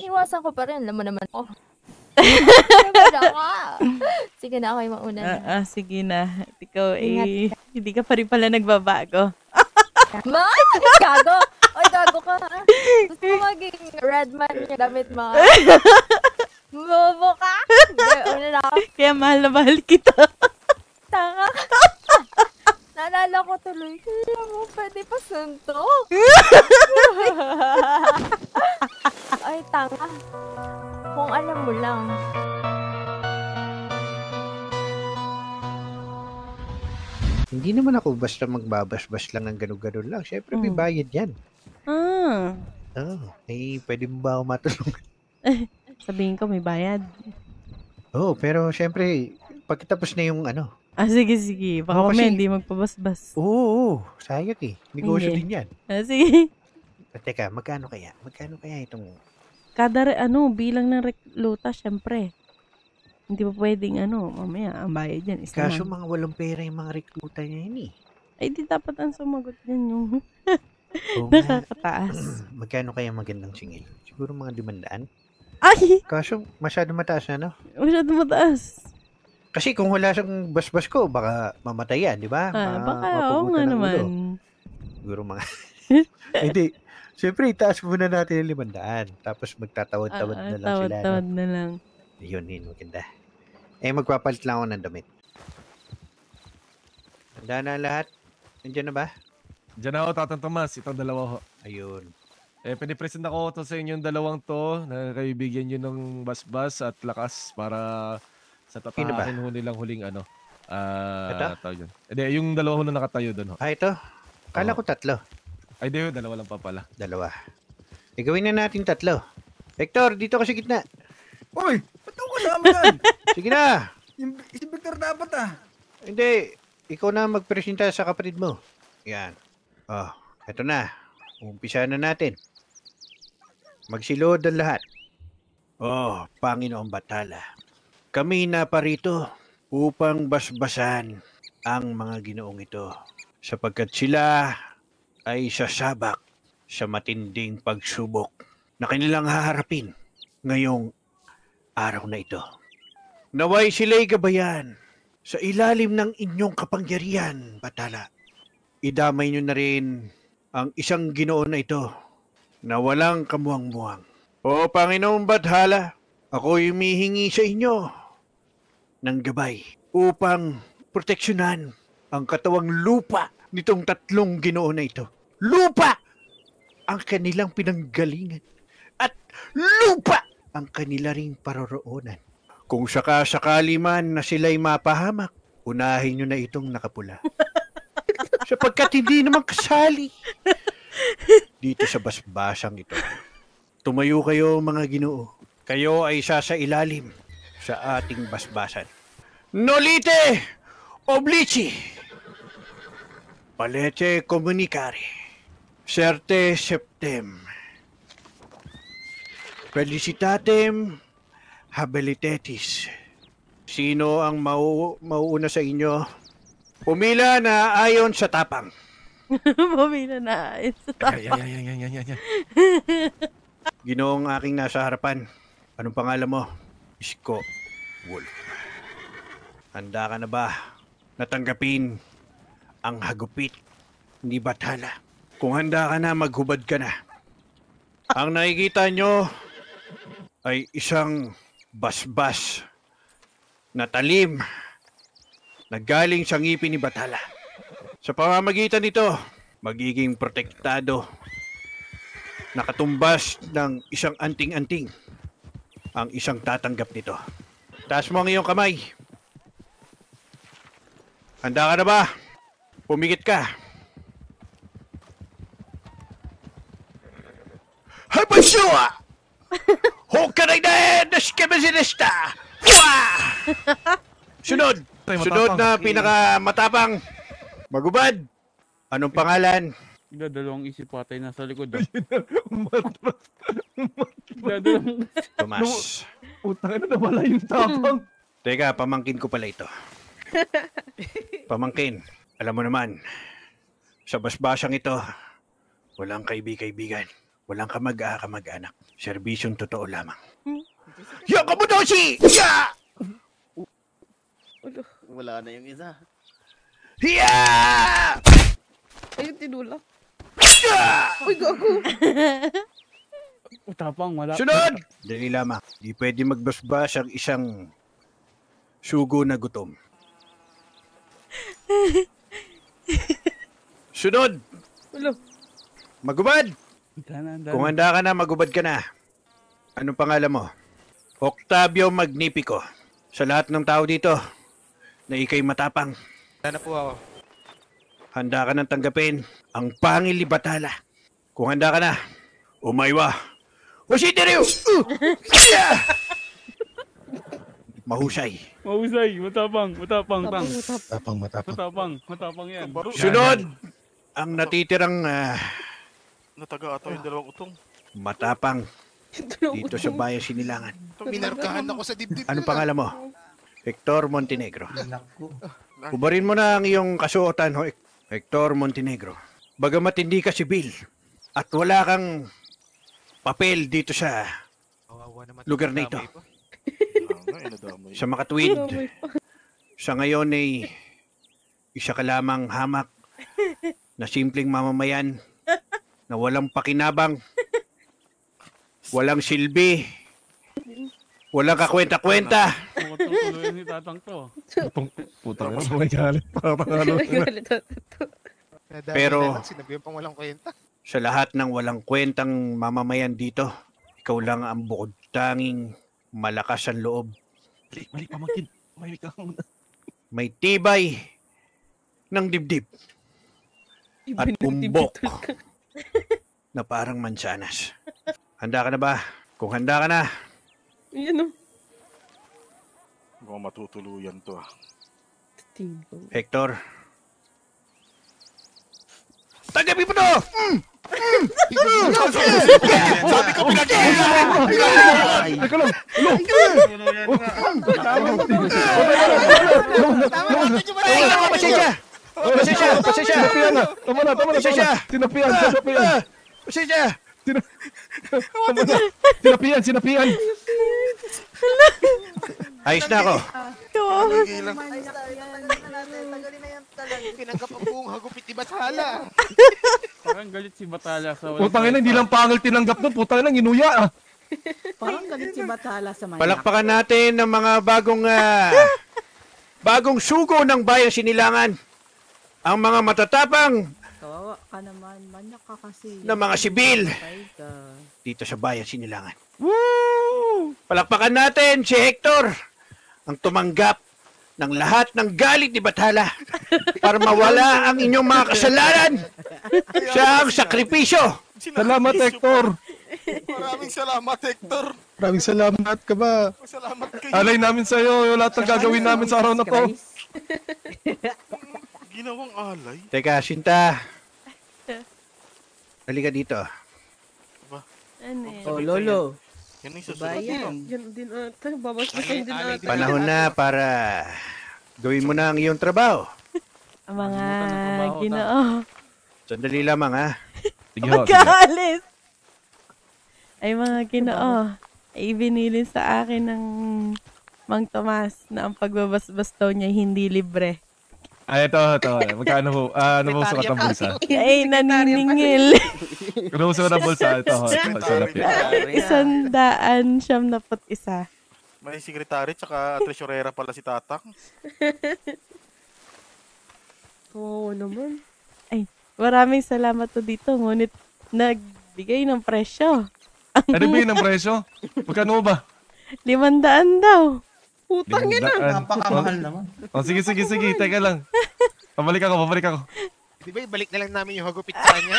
Iwasan ko pa rin. Alam mo naman ako. Sige na, ako yung mauna na. Sige na. Ikaw hindi ka pa rin pala nagbabago. Gago! Oy, gago ka. Gusto mo maging Redman yung damit mo? Bobo ka? Una na ako. Kaya mahal na mahal kita. Tanga. Naalala ko tuloy. Kaya mo pwede pa suntok. Ay, tanga. Kung alam mo lang. Hindi naman ako basta magbabas-bas lang ng gano'n-gano'n lang. Siyempre, may bayad yan. Pwede mo ba ako matulungan? Sabihin ko, may bayad. Pero siyempre, pagkatapos na yung sige. Baka mamaya hindi magpabasbas. Oo. Sayang eh. Negosyo din yan. Sige. Teka, magkano kaya? Magkano kaya itong... Kada bilang ng rekluta, syempre. Hindi pa pwedeng mamaya, ang bayad yan. Kaso mga walang pera yung mga rekluta niya yun eh. Ay, di dapat ang sumagot yan yung nakakataas. Magkano kaya magandang singil? Siguro mga 500? Ay! Kaso masyado mataas na, no? Masyado mataas. Kasi kung wala siyang basbas ko, baka mamatay yan, di ba? Baka, oo nga naman. Siguro mga... Hindi. Siyempre, itaas muna natin yung 500. Tapos magtatawad-tawad na lang sila. Tawad na lang. Yun, maganda. Magpapalit lang ako ng damit. Handa na lahat? Nandiyan na ba? Diyan ako, Tatang Tomas. Itong dalawa ho. Ayun. Pinipresent ako to sa inyong dalawang to na kayo bigyan nyo ng basbas at lakas para sa tatahakin ho nilang huling ito? Tawag yun. Hindi, yung dalawa ho na nakatayo doon ho. Ito? Kala ko 3. Ay, di ho, dalawa lang pa pala. 2. Gawin na natin 3. Hector, dito ka sa gitna. Uy! Ba't ako kasama yan? Sige na! Si Victor dapat Hindi. Ikaw na magpresenta sa kapatid mo. Yan. Eto na. Umpisa na natin. Magsilod ang lahat. Panginoong Bathala. Kami na parito upang basbasan ang mga ginoong ito. Sapagkat sila ay sasabak sa matinding pagsubok na kanilang haharapin ngayong araw na ito. Naway sila'y gabayan sa ilalim ng inyong kapangyarihan, Bathala. Idamay nyo na rin ang isang Ginoo na ito na walang kamuang-muang. O Panginoong Bathala, ako'y humihingi sa inyo ng gabay upang proteksyonan ang katawang lupa nitong 3 Ginoo na ito. Lupa ang kanilang pinanggalingan at lupa ang kanila ring paroroonan. Kung sakasakali man na sila'y mapahamak, unahin nyo na itong nakapula. Sapagkat hindi naman kasali dito sa basbasang ito. Tumayo kayo mga Ginoo. Kayo ay sa ilalim sa ating basbasan. Nolite oblici, palete comunicare, certe septem, felicitatem habilitetis. Sino ang mauuna sa inyo? Pumila na ayon sa tapang. Pumila na ayon sa tapang. Yan. Ginoong aking nasa harapan. Anong pangalan mo? Isko Wolf. Handa ka na ba natanggapin ang hagupit ni Bathala? Kung handa ka na, maghubad ka na. Ang nakikita nyo ay isang basbas na talim na galing sa ngipin ni Bathala. Sa pamamagitan nito, magiging protektado, nakatumbas ng isang anting-anting ang isang tatanggap nito. Taas mo ang iyong kamay. Handa ka na ba? Pumikit ka. Habasua! Hokaray na naskemasinista! Sunod! Sunod na pinakamatapang. Magubad! Anong pangalan? Dadalawang isip patay nasa likod. Tomas. Utang na wala yung tapang. Teka, pamangkin ko pala ito. Pamangkin, alam mo naman, sa basbasang ito, walang kaibigan. Walang kamag-anak. Serbisyong totoo lamang. Yan ka mo daw si! Ya! Wala na yung isa. Ya! Ayun, tinulak. Ya! Uy, gago. Tapang, wala. Sunod! Dali lamang. Di pwede magbasbas ang isang sugo na gutom. Sunod! Wala. Magubad! Dahan. Kung handa ka na, magubad ka na. Anong pangalan mo? Octavio Magnifico. Sa lahat ng tao dito, na ikay matapang. Handa na po ako. Handa ka nang tanggapin ang pangil ni Batala. Kung handa ka na, umaywa. Wasitirio! Mahusay. Mahusay, matapang. Tapang. Matapang yan. Sunod! Ang natitirang Nataga ata yung dalawang utong. matapang dito sa bayan Sinilangan. Minarkahan ako sa dibdib. Anong pangalan mo? Hector Montenegro. Ubarin mo na ang iyong kasuotan, Hector Montenegro. Bagamat hindi ka sibil at wala kang papel dito sa lugar na ito. Sa makatuwid, sa ngayon ay isa ka lamang hamak na simpleng mamamayan na walang pakinabang, walang silbi, walang kakwenta-kwenta. Tutuloy ni tatang to. Putang ina, may galit. Parang ano. Pero Sinabi pang walang kwenta. sa lahat ng walang kwentang mamamayan dito, ikaw lang ang bukod tanging malakas ang loob. Mali pamangkin. May ka muna. May tibay ng dibdib at umbok na parang mansanas. Handa ka na ba? Kung handa ka na, Yan o. Mukhang matutuluyan to ah. Hector. Tanggapin mo to! Sabi ko Teka lang. Pasensya! Sinapian na. Tama na. Pasensya! Sinapian. Pasensya! Sinapian. Ayos na ako. Pinagkap ang buong hagupit ni Bathala. Parang galit si Batala sa walang Putang ina, hindi lang pangil tinanggap doon. Putang ina, ginuya ah. Parang galit si Bathala sa manya. Palakpakan natin ng mga bagong sugo ng bayan Sinilangan. Ang mga matatapang Kawawa ka naman. Manyak ka kasi. na mga sibil Patay ka. dito sa bayan Sinilangan. Palakpakan natin si Hector, ang tumanggap ng lahat ng galit ni Bathala para mawala ang inyong mga kasalanan. Siya ang sakripisyo. Salamat, Hector. Maraming salamat, Hector. Maraming salamat ka ba? Salamat kayo. Alay namin sa'yo. Yung lahat ng gagawin namin sa araw na to. Ginawang alay. Teka, Sinta. Halika dito. Ano eh? Oh, Lolo. Yan ang susunod. Bayan. Yan din ata. Babasbasan din ata. Panahon na para gawin mo na ang iyong trabaho. Ang mga Kalimutan ng trabaho, ginoo. Sandali lamang ha. Sige ho. Magkaalis! Ay mga ginoo. Ay ibinilin sa akin ng Mang Tomas na ang pagbabasbas daw niya hindi libre. Ay, ito. Magkano ho? Ano po sukat ang bulsa? Ay naniningil. Ano po sukat ang bulsa? Ito ho. $171. May sekretary tsaka treasurera pala si Tatang. Oo naman. Maraming salamat to dito. Ngunit nagbigay ng presyo. Ano ba yun ang presyo? Magkano ba? 500 daw. Putang ina. Napakamahal naman. Oh, sige. Teka lang. Pabalik ako. Di ba ibalik na lang namin yung hagupit sa kanya?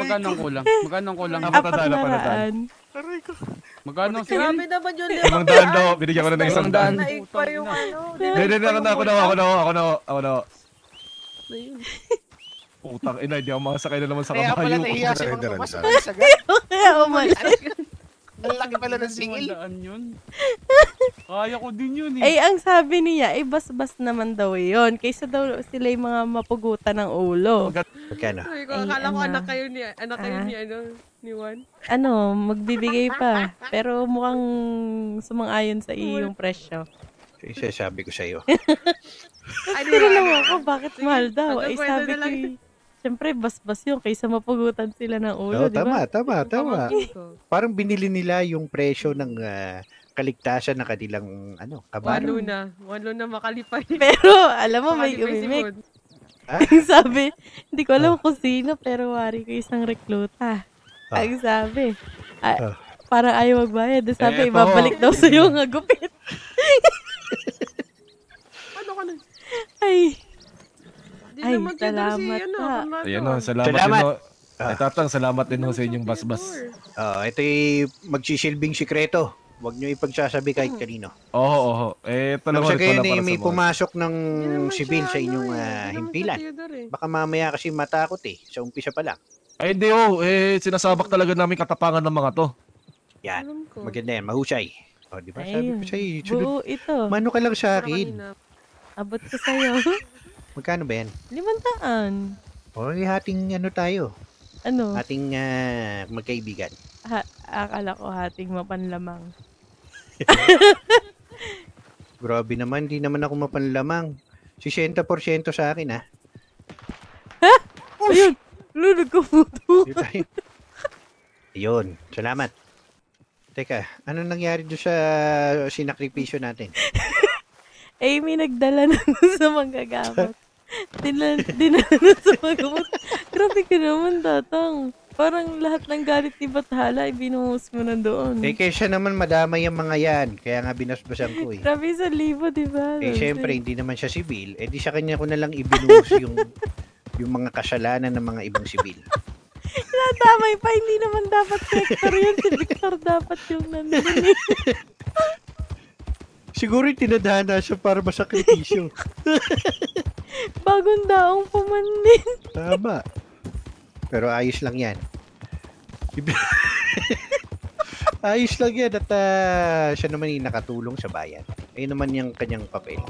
Magkano ang kulang? Apat. Magkano si Grabe naman yun. 500 daw. Binigyan ko na ng 100. Naig pa yung ano. Hindi, ako na. Ayun. Putang ina, hindi ako makasakay na naman sa Kaya pala kabayo. nahiya si Mang Tomas. Kaya umalis. Ang laki pala ng singil. 500 yun? Kaya ko din yun Eh, ang sabi niya, basbas naman daw yun. Kaysa daw sila yung mga mapugutan ng ulo. Magkano? Sabi ko, Ay, akala ko ano? anak kayo ni Juan. Ano, magbibigay pa. Pero mukhang sumang-ayon sa iyong presyo. Isa sabi ko sa'yo. Pero lang ako, bakit mahal daw? Ano, Ay, pwede sabi na ko, lang. siyempre, basbas yun kaysa mapugutan sila ng ulo, di ba? Tama. Pamangkin ko. Parang binili nila yung presyo ng kaligtasan ng kanilang kabaro. Walo na makalipay. Pero, alam mo, may Makalipay si umimik. Mod. Ang sabi, hindi ko alam kung sino, pero wari ko isang rekluta. Ang sabi, parang ayaw magbayad. Sabi, Eto. ibabalik daw sa'yo ang gupit. Ano ka na? Ay, Di Ay, naman kaya daw si salamat Armato. Ayan o, salamat Salamat. din o. Ay, Tatang, salamat din ho sa inyong basbas. Ito yung magsisilbing sikreto. Huwag nyo ipagsasabi kahit kanino. Oo. Ito lang Nang sa ito gayon lang para may sa mga. pumasok ng Di naman sibil siya, sa inyong Di naman himpilan. siya Theodore eh. Baka mamaya kasi matakot sa umpisa pa lang. Ay, hindi ho. Sinasabak talaga namin katapangan ng mga to. Yan, Alam ko. maganda yan, mahusay. O, di ba? Sabi ayun. ko sa'yo, sunod. Buo ito. Mano ka lang sa Pero akin. kanina, Abot ko sa'yo. Magkano ba yan? 500. O, hating tayo. Ano? Ating magkaibigan. Akala ko hating mapanlamang. Grabe naman, di naman ako mapanlamang. 60% sa akin, ha? Ayun! Lunod ko puto. Di tayo. Ayun, salamat. Teka, ano nangyari doon sa sinakripisyo natin? Amy nagdala na sa manggagamot. Dinala na sa manggagamot. Grabe ka naman, Tatang. Parang lahat ng galit ni Bathala, ibinuhos mo na doon. Kaysa naman madamay ang mga yan. Kaya nga binasbasan ko Grabe sa libo, di ba? syempre, hindi naman siya sibil. Di sa kanya ko na lang ibinuhos yung mga kasalanan ng mga ibang sibil. Nadamay pa, hindi naman dapat si Hector yun. Si Victor dapat yung nandun eh. Siguro tinadhana siya para masakripisyo. Bagong daong pumanin. Tama. Pero ayos lang yan. Ayos lang yan at siya naman yung nakatulong sa bayan. Ayun naman yung kanyang papel.